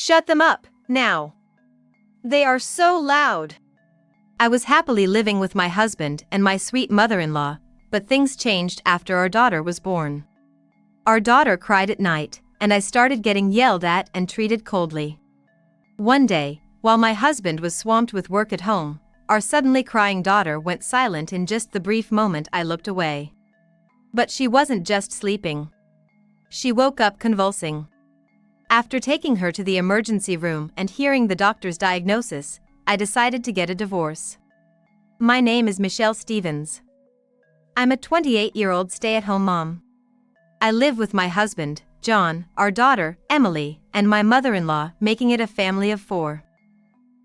Shut them up, now. They are so loud. I was happily living with my husband and my sweet mother-in-law, but things changed after our daughter was born. Our daughter cried at night, and I started getting yelled at and treated coldly. One day, while my husband was swamped with work at home, our suddenly crying daughter went silent in just the brief moment I looked away. But she wasn't just sleeping. She woke up convulsing. After taking her to the emergency room and hearing the doctor's diagnosis, I decided to get a divorce. My name is Michelle Stevens. I'm a 28-year-old stay-at-home mom. I live with my husband, John, our daughter, Emily, and my mother-in-law, making it a family of 4.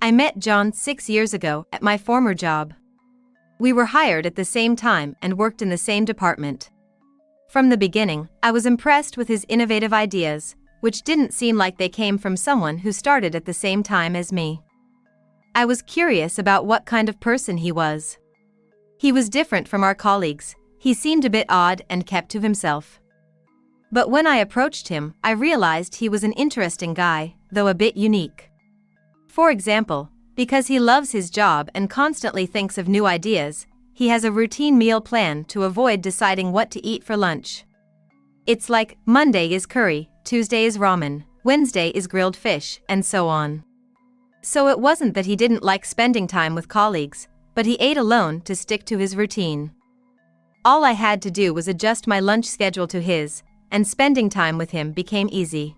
I met John 6 years ago at my former job. We were hired at the same time and worked in the same department. From the beginning, I was impressed with his innovative ideas, which didn't seem like they came from someone who started at the same time as me. I was curious about what kind of person he was. He was different from our colleagues. He seemed a bit odd and kept to himself. But when I approached him, I realized he was an interesting guy, though a bit unique. For example, because he loves his job and constantly thinks of new ideas, he has a routine meal plan to avoid deciding what to eat for lunch. It's like, Monday is curry, Tuesday is ramen, Wednesday is grilled fish, and so on. So it wasn't that he didn't like spending time with colleagues, but he ate alone to stick to his routine. All I had to do was adjust my lunch schedule to his, and spending time with him became easy.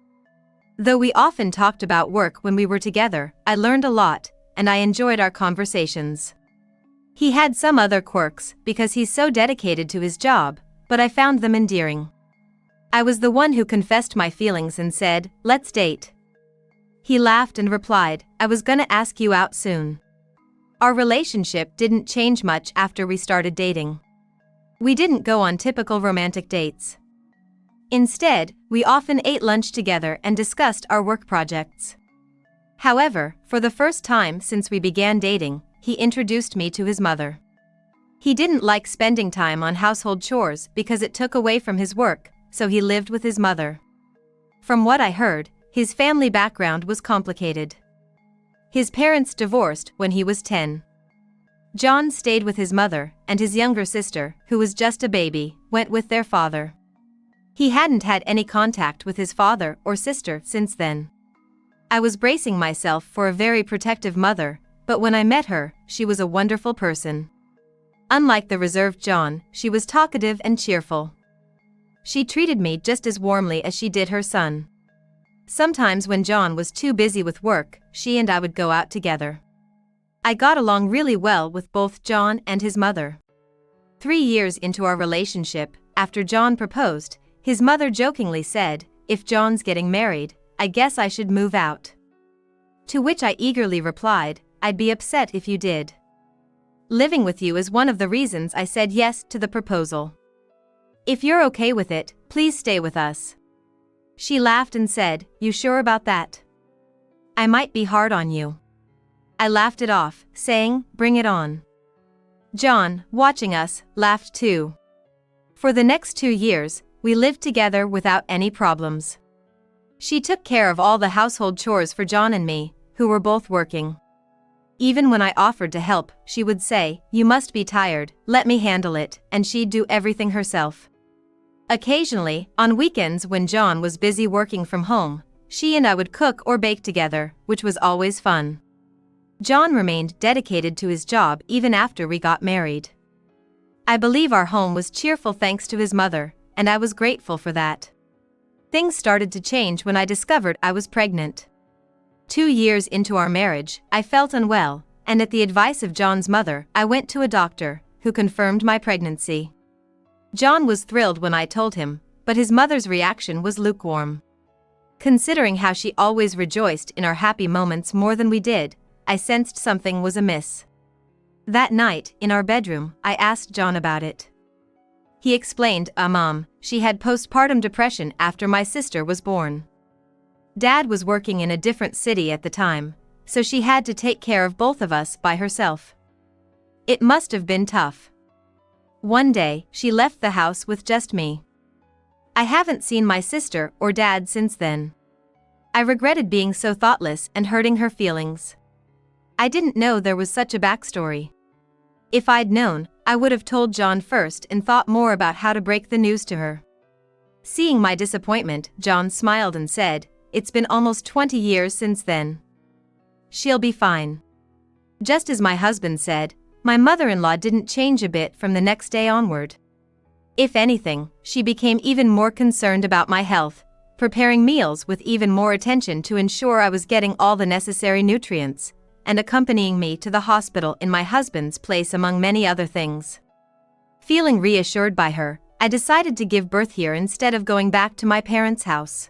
Though we often talked about work when we were together, I learned a lot, and I enjoyed our conversations. He had some other quirks because he's so dedicated to his job, but I found them endearing. I was the one who confessed my feelings and said, "Let's date." He laughed and replied, "I was gonna ask you out soon." Our relationship didn't change much after we started dating. We didn't go on typical romantic dates. Instead, we often ate lunch together and discussed our work projects. However, for the first time since we began dating, he introduced me to his mother. He didn't like spending time on household chores because it took away from his work, so he lived with his mother. From what I heard, his family background was complicated. His parents divorced when he was 10. John stayed with his mother, and his younger sister, who was just a baby, went with their father. He hadn't had any contact with his father or sister since then. I was bracing myself for a very protective mother, but when I met her, she was a wonderful person. Unlike the reserved John, she was talkative and cheerful. She treated me just as warmly as she did her son. Sometimes when John was too busy with work, she and I would go out together. I got along really well with both John and his mother. 3 years into our relationship, after John proposed, his mother jokingly said, "If John's getting married, I guess I should move out." To which I eagerly replied, "I'd be upset if you did. Living with you is one of the reasons I said yes to the proposal. If you're okay with it, please stay with us." She laughed and said, "You sure about that? I might be hard on you." I laughed it off, saying, "Bring it on." John, watching us, laughed too. For the next 2 years, we lived together without any problems. She took care of all the household chores for John and me, who were both working. Even when I offered to help, she would say, "You must be tired, let me handle it," and she'd do everything herself. Occasionally, on weekends when John was busy working from home, she and I would cook or bake together, which was always fun. John remained dedicated to his job even after we got married. I believe our home was cheerful thanks to his mother, and I was grateful for that. Things started to change when I discovered I was pregnant. 2 years into our marriage, I felt unwell, and at the advice of John's mother, I went to a doctor, who confirmed my pregnancy. John was thrilled when I told him, but his mother's reaction was lukewarm. Considering how she always rejoiced in our happy moments more than we did, I sensed something was amiss. That night, in our bedroom, I asked John about it. He explained, Mom, she had postpartum depression after my sister was born. Dad was working in a different city at the time, so she had to take care of both of us by herself. It must have been tough. One day, she left the house with just me. I haven't seen my sister or dad since then. I regretted being so thoughtless and hurting her feelings. I didn't know there was such a backstory. If I'd known, I would have told John first and thought more about how to break the news to her. Seeing my disappointment, John smiled and said, "It's been almost 20 years since then. She'll be fine." Just as my husband said, my mother-in-law didn't change a bit from the next day onward. If anything, she became even more concerned about my health, preparing meals with even more attention to ensure I was getting all the necessary nutrients, and accompanying me to the hospital in my husband's place among many other things. Feeling reassured by her, I decided to give birth here instead of going back to my parents' house.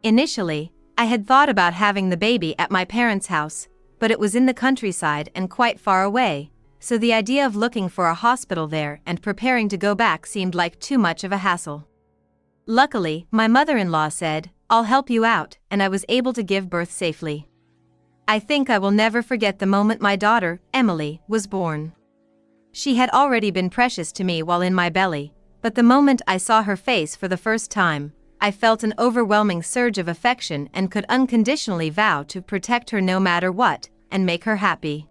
Initially, I had thought about having the baby at my parents' house, but it was in the countryside and quite far away, so the idea of looking for a hospital there and preparing to go back seemed like too much of a hassle. Luckily, my mother-in-law said, "I'll help you out," and I was able to give birth safely. I think I will never forget the moment my daughter, Emily, was born. She had already been precious to me while in my belly, but the moment I saw her face for the first time, I felt an overwhelming surge of affection and could unconditionally vow to protect her no matter what, and make her happy.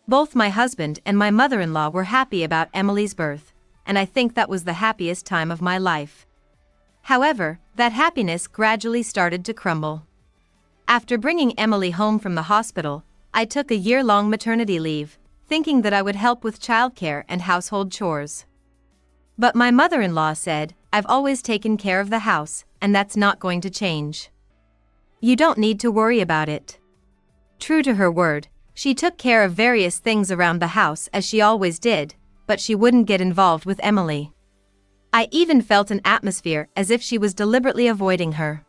Both my husband and my mother-in-law were happy about Emily's birth, and I think that was the happiest time of my life. However, that happiness gradually started to crumble. After bringing Emily home from the hospital, I took a year-long maternity leave, thinking that I would help with childcare and household chores. But my mother-in-law said, "I've always taken care of the house, and that's not going to change. You don't need to worry about it." True to her word, she took care of various things around the house as she always did, but she wouldn't get involved with Emily. I even felt an atmosphere as if she was deliberately avoiding her.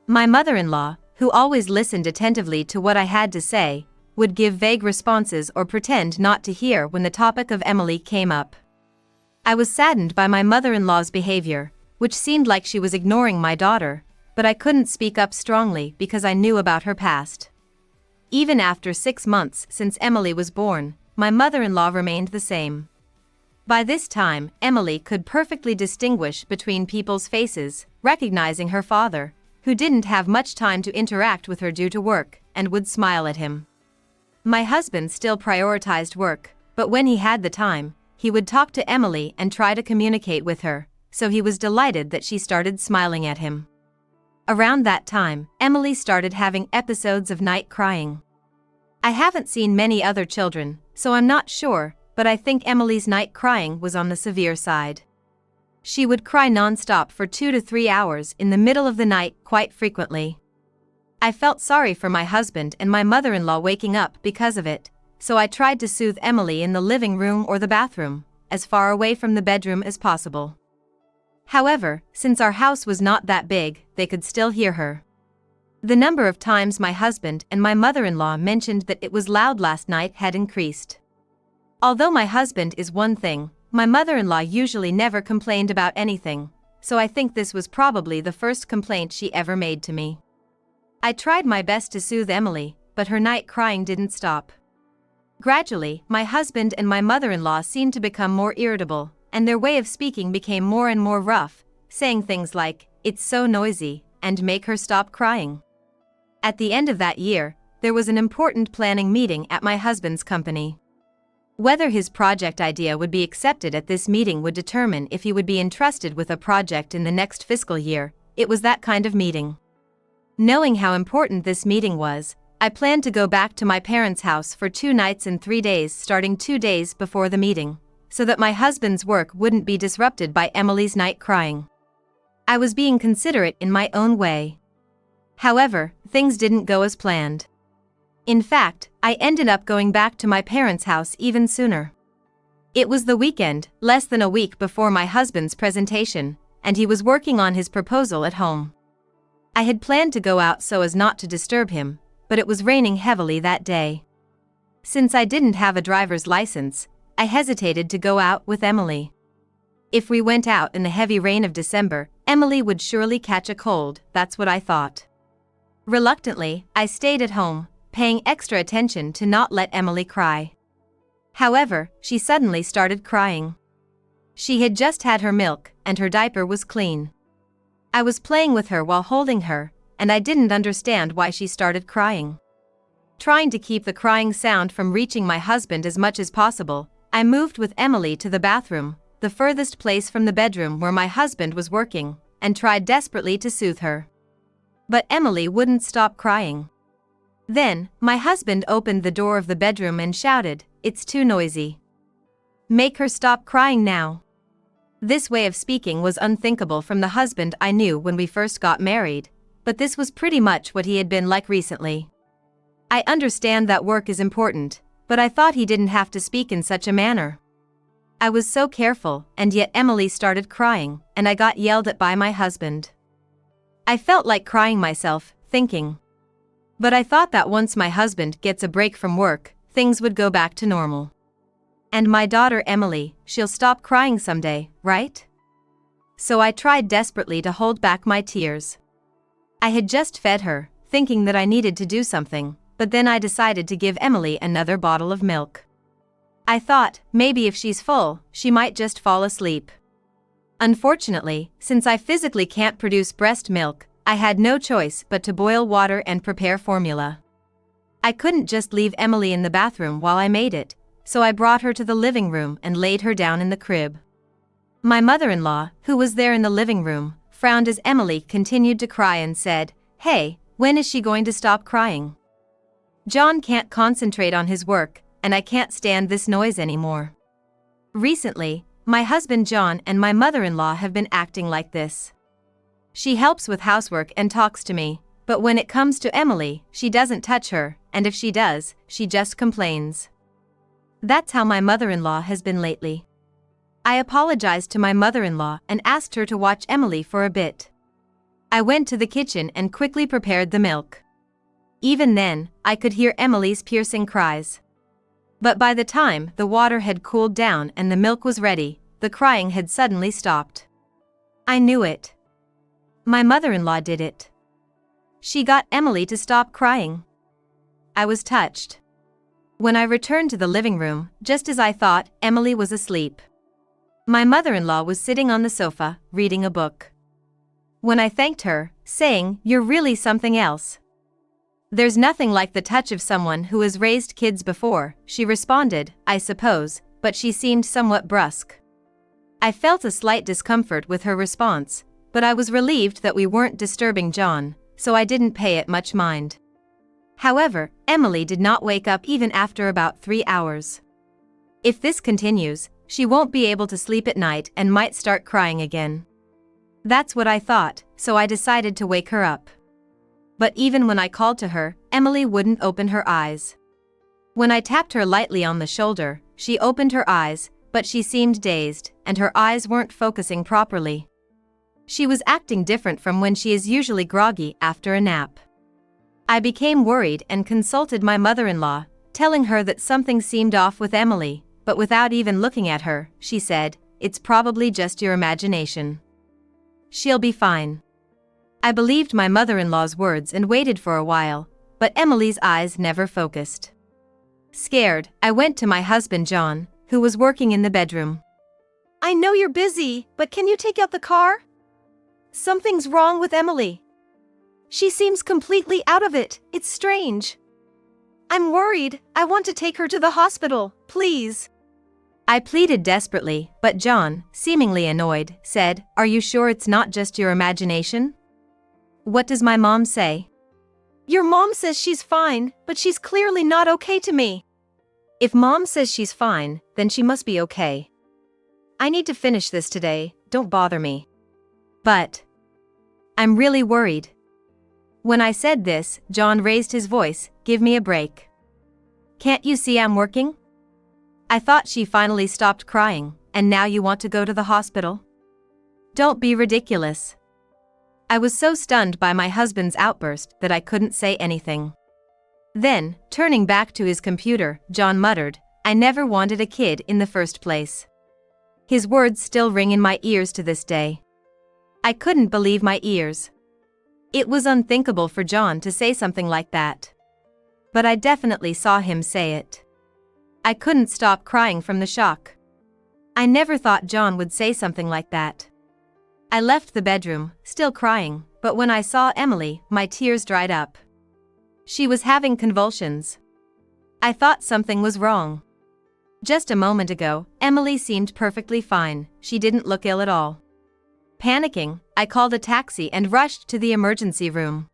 My mother-in-law, who always listened attentively to what I had to say, would give vague responses or pretend not to hear when the topic of Emily came up. I was saddened by my mother-in-law's behavior, which seemed like she was ignoring my daughter, but I couldn't speak up strongly because I knew about her past. Even after 6 months since Emily was born, my mother-in-law remained the same. By this time, Emily could perfectly distinguish between people's faces, recognizing her father, who didn't have much time to interact with her due to work, and would smile at him. My husband still prioritized work, but when he had the time, he would talk to Emily and try to communicate with her, so he was delighted that she started smiling at him. Around that time, Emily started having episodes of night crying. I haven't seen many other children, so I'm not sure, but I think Emily's night crying was on the severe side. She would cry non-stop for 2 to 3 hours in the middle of the night quite frequently. I felt sorry for my husband and my mother-in-law waking up because of it, so I tried to soothe Emily in the living room or the bathroom, as far away from the bedroom as possible. However, since our house was not that big, they could still hear her. The number of times my husband and my mother-in-law mentioned that it was loud last night had increased. Although my husband is one thing, my mother-in-law usually never complained about anything, so I think this was probably the first complaint she ever made to me. I tried my best to soothe Emily, but her night crying didn't stop. Gradually, my husband and my mother-in-law seemed to become more irritable, and their way of speaking became more and more rough, saying things like, "It's so noisy," and "make her stop crying." At the end of that year, there was an important planning meeting at my husband's company. Whether his project idea would be accepted at this meeting would determine if he would be entrusted with a project in the next fiscal year. It was that kind of meeting. Knowing how important this meeting was, I planned to go back to my parents' house for 2 nights and 3 days starting 2 days before the meeting, so that my husband's work wouldn't be disrupted by Emily's night crying. I was being considerate in my own way. However, things didn't go as planned. In fact, I ended up going back to my parents' house even sooner. It was the weekend, less than a week before my husband's presentation, and he was working on his proposal at home. I had planned to go out so as not to disturb him, but it was raining heavily that day. Since I didn't have a driver's license, I hesitated to go out with Emily. If we went out in the heavy rain of December, Emily would surely catch a cold, that's what I thought. Reluctantly, I stayed at home, paying extra attention to not let Emily cry. However, she suddenly started crying. She had just had her milk, and her diaper was clean. I was playing with her while holding her, and I didn't understand why she started crying. Trying to keep the crying sound from reaching my husband as much as possible, I moved with Emily to the bathroom, the furthest place from the bedroom where my husband was working, and tried desperately to soothe her. But Emily wouldn't stop crying. Then, my husband opened the door of the bedroom and shouted, "It's too noisy. Make her stop crying now." This way of speaking was unthinkable from the husband I knew when we first got married, but this was pretty much what he had been like recently. I understand that work is important, but I thought he didn't have to speak in such a manner. I was so careful, and yet Emily started crying, and I got yelled at by my husband. I felt like crying myself, thinking. But I thought that once my husband gets a break from work, things would go back to normal. And my daughter Emily, she'll stop crying someday, right? So I tried desperately to hold back my tears. I had just fed her, thinking that I needed to do something, but then I decided to give Emily another bottle of milk. I thought, maybe if she's full, she might just fall asleep. Unfortunately, since I physically can't produce breast milk, I had no choice but to boil water and prepare formula. I couldn't just leave Emily in the bathroom while I made it, so I brought her to the living room and laid her down in the crib. My mother-in-law, who was there in the living room, frowned as Emily continued to cry and said, "Hey, when is she going to stop crying? John can't concentrate on his work, and I can't stand this noise anymore." Recently, my husband John and my mother-in-law have been acting like this. She helps with housework and talks to me, but when it comes to Emily, she doesn't touch her, and if she does, she just complains. That's how my mother-in-law has been lately. I apologized to my mother-in-law and asked her to watch Emily for a bit. I went to the kitchen and quickly prepared the milk. Even then, I could hear Emily's piercing cries. But by the time the water had cooled down and the milk was ready, the crying had suddenly stopped. I knew it. My mother-in-law did it. She got Emily to stop crying. I was touched. When I returned to the living room, just as I thought, Emily was asleep. My mother-in-law was sitting on the sofa, reading a book. When I thanked her, saying, "You're really something else. There's nothing like the touch of someone who has raised kids before," she responded, "I suppose," but she seemed somewhat brusque. I felt a slight discomfort with her response, but I was relieved that we weren't disturbing John, so I didn't pay it much mind. However, Emily did not wake up even after about 3 hours. If this continues, she won't be able to sleep at night and might start crying again. That's what I thought, so I decided to wake her up. But even when I called to her, Emily wouldn't open her eyes. When I tapped her lightly on the shoulder, she opened her eyes, but she seemed dazed, and her eyes weren't focusing properly. She was acting different from when she is usually groggy after a nap. I became worried and consulted my mother-in-law, telling her that something seemed off with Emily, but without even looking at her, she said, "It's probably just your imagination. She'll be fine." I believed my mother-in-law's words and waited for a while, but Emily's eyes never focused. Scared, I went to my husband John, who was working in the bedroom. "I know you're busy, but can you take out the car? Something's wrong with Emily. She seems completely out of it, it's strange. I'm worried, I want to take her to the hospital, please." I pleaded desperately, but John, seemingly annoyed, said, "Are you sure it's not just your imagination? What does my mom say?" "Your mom says she's fine, but she's clearly not okay to me." "If mom says she's fine, then she must be okay. I need to finish this today, don't bother me." "But I'm really worried." When I said this, John raised his voice, "Give me a break. Can't you see I'm working? I thought she finally stopped crying, and now you want to go to the hospital? Don't be ridiculous." I was so stunned by my husband's outburst that I couldn't say anything. Then, turning back to his computer, John muttered, "I never wanted a kid in the first place." His words still ring in my ears to this day. I couldn't believe my ears. It was unthinkable for John to say something like that. But I definitely saw him say it. I couldn't stop crying from the shock. I never thought John would say something like that. I left the bedroom, still crying, but when I saw Emily, my tears dried up. She was having convulsions. I thought something was wrong. Just a moment ago, Emily seemed perfectly fine, she didn't look ill at all. Panicking, I called a taxi and rushed to the emergency room.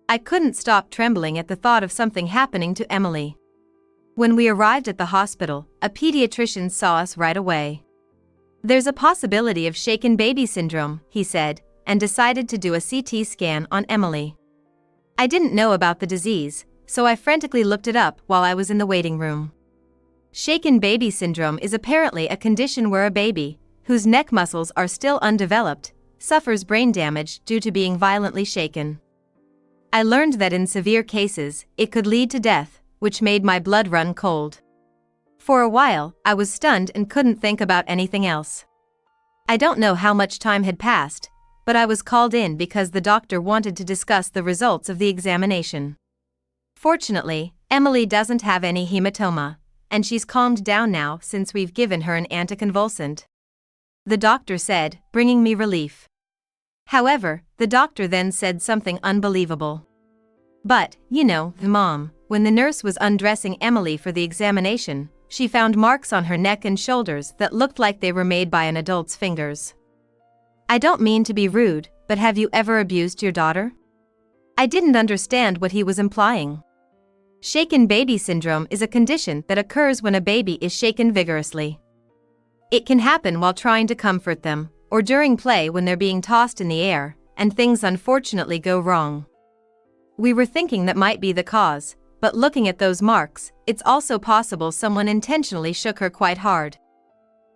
I couldn't stop trembling at the thought of something happening to Emily. When we arrived at the hospital, a pediatrician saw us right away. "There's a possibility of shaken baby syndrome," he said, and decided to do a CT scan on Emily. I didn't know about the disease, so I frantically looked it up while I was in the waiting room. Shaken baby syndrome is apparently a condition where a baby, whose neck muscles are still undeveloped, suffers brain damage due to being violently shaken. I learned that in severe cases, it could lead to death, which made my blood run cold. For a while, I was stunned and couldn't think about anything else. I don't know how much time had passed, but I was called in because the doctor wanted to discuss the results of the examination. Fortunately, Emily doesn't have any hematoma, and she's calmed down now since we've given her an anticonvulsant. The doctor said, bringing me relief. However, the doctor then said something unbelievable. "But, Mom, when the nurse was undressing Emily for the examination, she found marks on her neck and shoulders that looked like they were made by an adult's fingers." I don't mean to be rude, but have you ever abused your daughter? I didn't understand what he was implying. Shaken baby syndrome is a condition that occurs when a baby is shaken vigorously. It can happen while trying to comfort them, or during play when they're being tossed in the air, and things unfortunately go wrong. We were thinking that might be the cause, but looking at those marks, it's also possible someone intentionally shook her quite hard.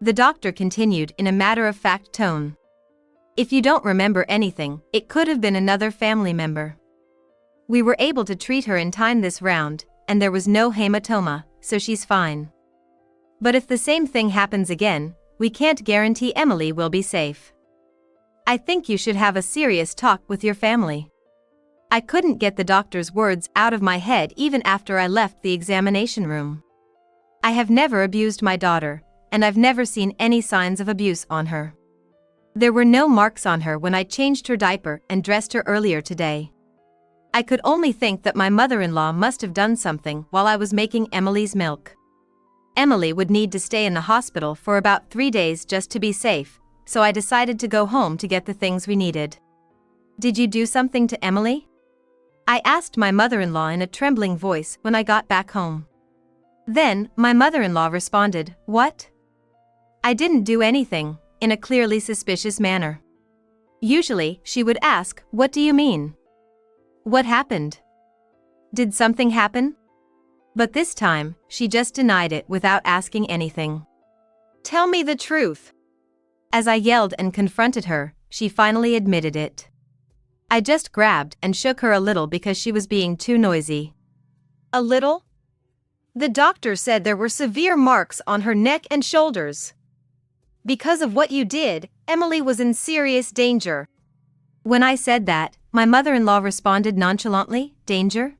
The doctor continued in a matter-of-fact tone. "If you don't remember anything, it could have been another family member. We were able to treat her in time this round, and there was no hematoma, so she's fine. But if the same thing happens again, we can't guarantee Emily will be safe. I think you should have a serious talk with your family." I couldn't get the doctor's words out of my head even after I left the examination room. I have never abused my daughter, and I've never seen any signs of abuse on her. There were no marks on her when I changed her diaper and dressed her earlier today. I could only think that my mother-in-law must have done something while I was making Emily's milk. Emily would need to stay in the hospital for about 3 days just to be safe, so I decided to go home to get the things we needed. "Did you do something to Emily?" I asked my mother-in-law in a trembling voice when I got back home. Then, my mother-in-law responded, "What?" I didn't do anything, in a clearly suspicious manner. Usually, she would ask, "What do you mean? What happened? Did something happen?" But this time, she just denied it without asking anything. "Tell me the truth." As I yelled and confronted her, she finally admitted it. I just grabbed and shook her a little because she was being too noisy. "A little? The doctor said there were severe marks on her neck and shoulders. Because of what you did, Emily was in serious danger." When I said that, my mother-in-law responded nonchalantly, "Danger?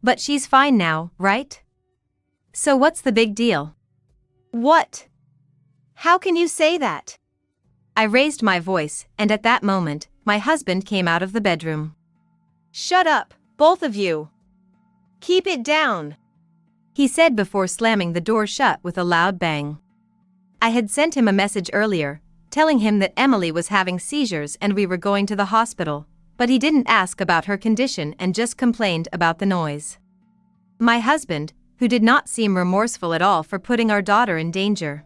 But she's fine now, right? So what's the big deal?" "What? How can you say that?" I raised my voice, and at that moment, my husband came out of the bedroom. "Shut up, both of you. Keep it down," he said before slamming the door shut with a loud bang. I had sent him a message earlier, telling him that Emily was having seizures and we were going to the hospital, but he didn't ask about her condition and just complained about the noise. My husband, who did not seem remorseful at all for putting our daughter in danger.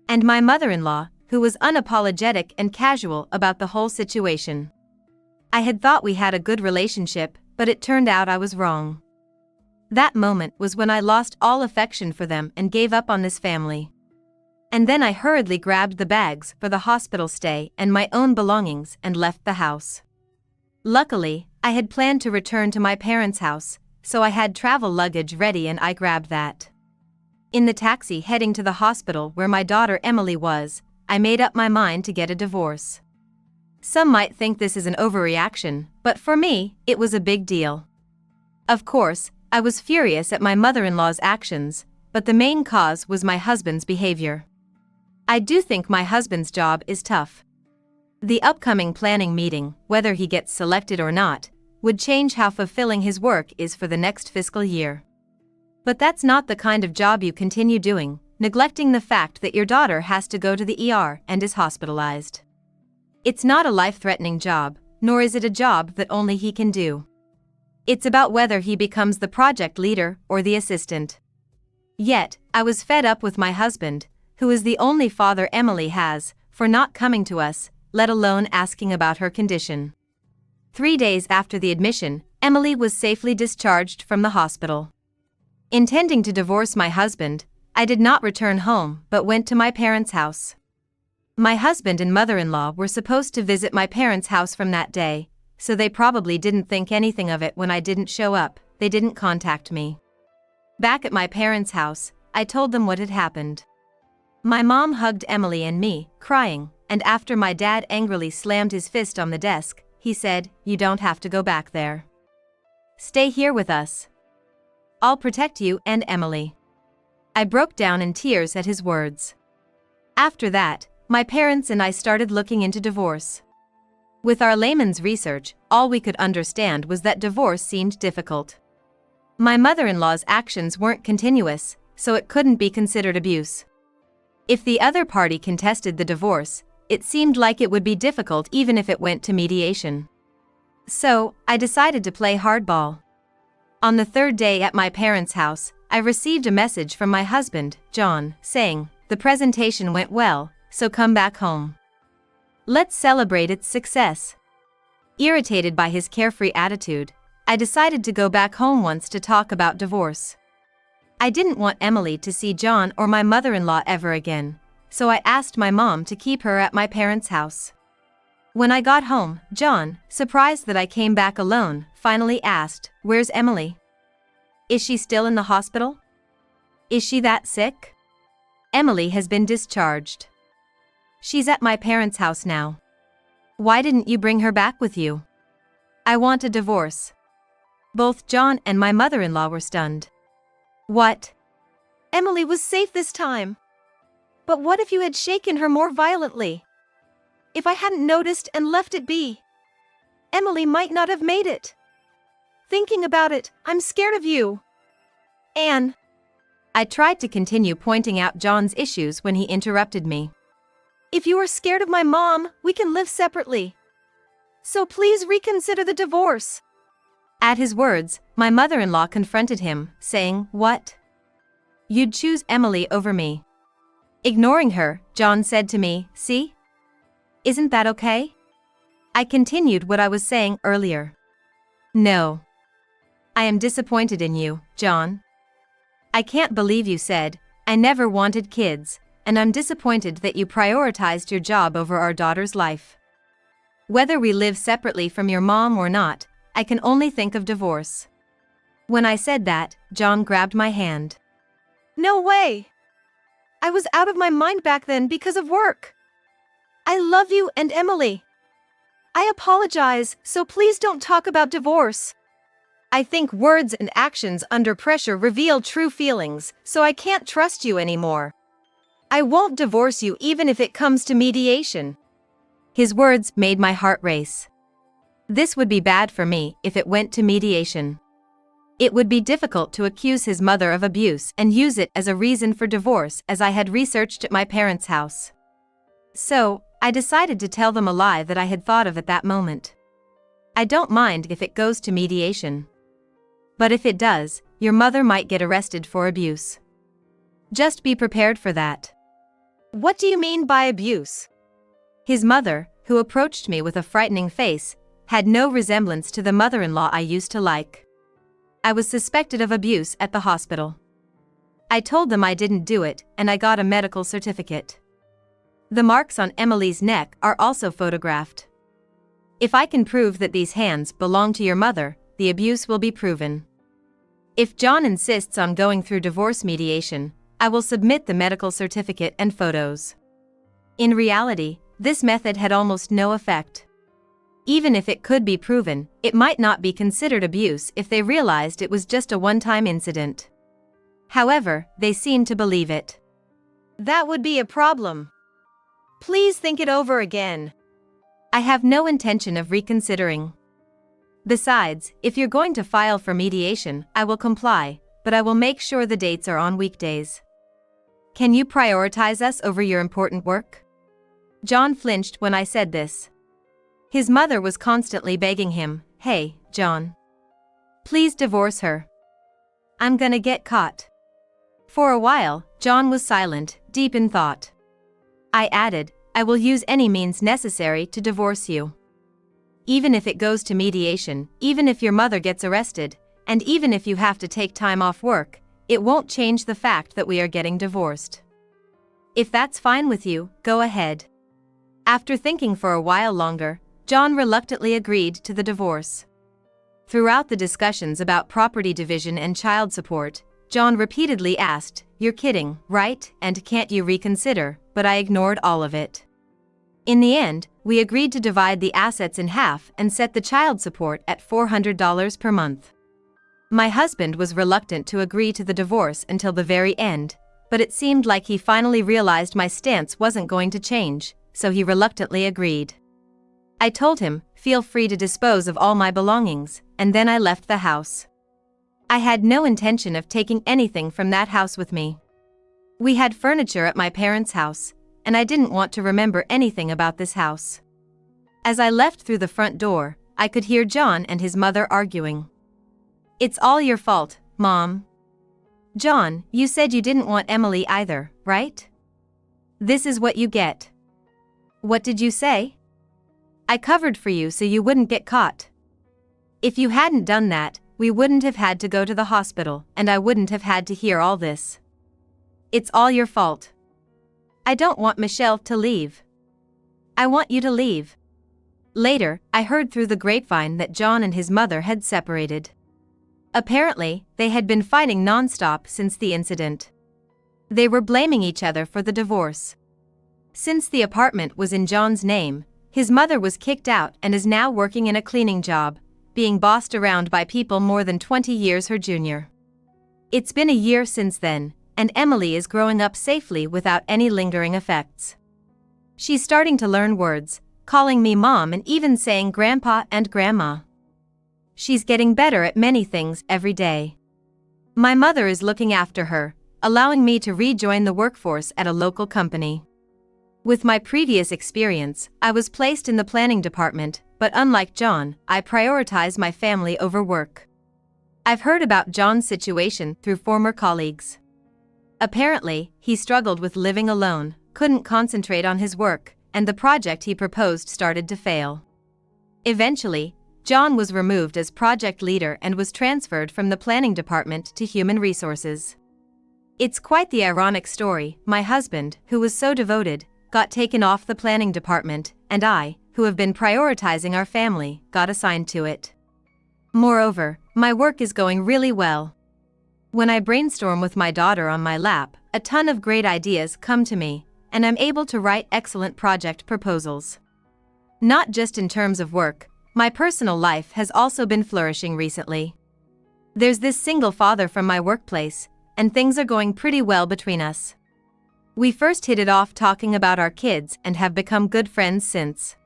And my mother-in-law, who was unapologetic and casual about the whole situation. I had thought we had a good relationship, but it turned out I was wrong. That moment was when I lost all affection for them and gave up on this family. And then I hurriedly grabbed the bags for the hospital stay and my own belongings and left the house. Luckily, I had planned to return to my parents' house, so I had travel luggage ready and I grabbed that. In the taxi heading to the hospital where my daughter Emily was, I made up my mind to get a divorce. Some might think this is an overreaction, but for me, it was a big deal. Of course, I was furious at my mother-in-law's actions, but the main cause was my husband's behavior. I do think my husband's job is tough. The upcoming planning meeting, whether he gets selected or not, would change how fulfilling his work is for the next fiscal year. But that's not the kind of job you continue doing, neglecting the fact that your daughter has to go to the ER and is hospitalized. It's not a life-threatening job, nor is it a job that only he can do. It's about whether he becomes the project leader or the assistant. Yet, I was fed up with my husband, who is the only father Emily has, for not coming to us, let alone asking about her condition. 3 days after the admission, Emily was safely discharged from the hospital. Intending to divorce my husband, I did not return home but went to my parents' house. My husband and mother-in-law were supposed to visit my parents' house from that day, so they probably didn't think anything of it when I didn't show up. They didn't contact me. Back at my parents' house, I told them what had happened. My mom hugged Emily and me, crying, and after my dad angrily slammed his fist on the desk, he said, "You don't have to go back there. Stay here with us. I'll protect you and Emily." I broke down in tears at his words. After that, my parents and I started looking into divorce. With our layman's research, all we could understand was that divorce seemed difficult. My mother-in-law's actions weren't continuous, so it couldn't be considered abuse. If the other party contested the divorce, it seemed like it would be difficult even if it went to mediation. So, I decided to play hardball. On the 3rd day at my parents' house, I received a message from my husband, John, saying, "The presentation went well, so come back home. Let's celebrate its success." Irritated by his carefree attitude, I decided to go back home once to talk about divorce. I didn't want Emily to see John or my mother-in-law ever again, so I asked my mom to keep her at my parents' house. When I got home, John, surprised that I came back alone, finally asked, "Where's Emily? Is she still in the hospital? Is she that sick?" "Emily has been discharged. She's at my parents' house now. Why didn't you bring her back with you?" "I want a divorce." Both John and my mother-in-law were stunned. "What? Emily was safe this time. But what if you had shaken her more violently? If I hadn't noticed and left it be, Emily might not have made it. Thinking about it, I'm scared of you. Anne." I tried to continue pointing out John's issues when he interrupted me. "If you are scared of my mom, we can live separately. So please reconsider the divorce." At his words, my mother-in-law confronted him, saying, "What? You'd choose Emily over me?" Ignoring her, John said to me, "See? Isn't that okay?" I continued what I was saying earlier. "No. I am disappointed in you, John. I can't believe you said, 'I never wanted kids,' and I'm disappointed that you prioritized your job over our daughter's life. Whether we live separately from your mom or not, I can only think of divorce." When I said that, John grabbed my hand. "No way! I was out of my mind back then because of work. I love you and Emily. I apologize, so please don't talk about divorce. I think words and actions under pressure reveal true feelings, so I can't trust you anymore. I won't divorce you even if it comes to mediation." His words made my heart race. This would be bad for me if it went to mediation. It would be difficult to accuse his mother of abuse and use it as a reason for divorce, as I had researched at my parents' house. So, I decided to tell them a lie that I had thought of at that moment. "I don't mind if it goes to mediation. But if it does, your mother might get arrested for abuse. Just be prepared for that." "What do you mean by abuse?" His mother, who approached me with a frightening face, had no resemblance to the mother-in-law I used to like. I was suspected of abuse at the hospital. I told them I didn't do it, and I got a medical certificate. The marks on Emily's neck are also photographed. If I can prove that these hands belong to your mother, the abuse will be proven. If John insists on going through divorce mediation, I will submit the medical certificate and photos. In reality, this method had almost no effect. Even if it could be proven, it might not be considered abuse if they realized it was just a one-time incident. However, they seemed to believe it. "That would be a problem. Please think it over again. I have no intention of reconsidering. Besides, if you're going to file for mediation, I will comply, but I will make sure the dates are on weekdays. Can you prioritize us over your important work? John flinched when I said this. His mother was constantly begging him, "Hey, John. Please divorce her. I'm gonna get caught." For a while, John was silent, deep in thought. I added, "I will use any means necessary to divorce you. Even if it goes to mediation, even if your mother gets arrested, and even if you have to take time off work, it won't change the fact that we are getting divorced. If that's fine with you, go ahead." After thinking for a while longer, John reluctantly agreed to the divorce. Throughout the discussions about property division and child support, John repeatedly asked, "You're kidding, right? And can't you reconsider?" But I ignored all of it. In the end, we agreed to divide the assets in half and set the child support at $400 per month. My husband was reluctant to agree to the divorce until the very end, but it seemed like he finally realized my stance wasn't going to change, so he reluctantly agreed. I told him, "Feel free to dispose of all my belongings," and then I left the house. I had no intention of taking anything from that house with me. We had furniture at my parents' house, and I didn't want to remember anything about this house. As I left through the front door, I could hear John and his mother arguing. "It's all your fault, Mom. John, you said you didn't want Emily either, right? This is what you get." "What did you say?" "I covered for you so you wouldn't get caught. If you hadn't done that, we wouldn't have had to go to the hospital, and I wouldn't have had to hear all this. It's all your fault. I don't want Michelle to leave. I want you to leave." Later, I heard through the grapevine that John and his mother had separated. Apparently, they had been fighting nonstop since the incident. They were blaming each other for the divorce. Since the apartment was in John's name, his mother was kicked out and is now working in a cleaning job, being bossed around by people more than 20 years her junior. It's been a year since then, and Emily is growing up safely without any lingering effects. She's starting to learn words, calling me Mom and even saying Grandpa and Grandma. She's getting better at many things every day. My mother is looking after her, allowing me to rejoin the workforce at a local company. With my previous experience, I was placed in the planning department, but unlike John, I prioritize my family over work. I've heard about John's situation through former colleagues. Apparently, he struggled with living alone, couldn't concentrate on his work, and the project he proposed started to fail. Eventually, John was removed as project leader and was transferred from the planning department to human resources. It's quite the ironic story. My husband, who was so devoted, got taken off the planning department, and I, who have been prioritizing our family, got assigned to it. Moreover, my work is going really well. When I brainstorm with my daughter on my lap, a ton of great ideas come to me, and I'm able to write excellent project proposals. Not just in terms of work, my personal life has also been flourishing recently. There's this single father from my workplace, and things are going pretty well between us. We first hit it off talking about our kids and have become good friends since.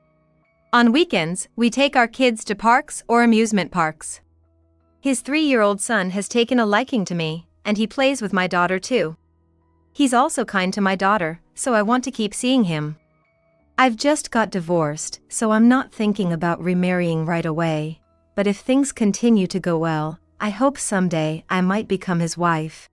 On weekends, we take our kids to parks or amusement parks. His 3-year-old son has taken a liking to me, and he plays with my daughter too. He's also kind to my daughter, so I want to keep seeing him. I've just got divorced, so I'm not thinking about remarrying right away, but if things continue to go well, I hope someday I might become his wife.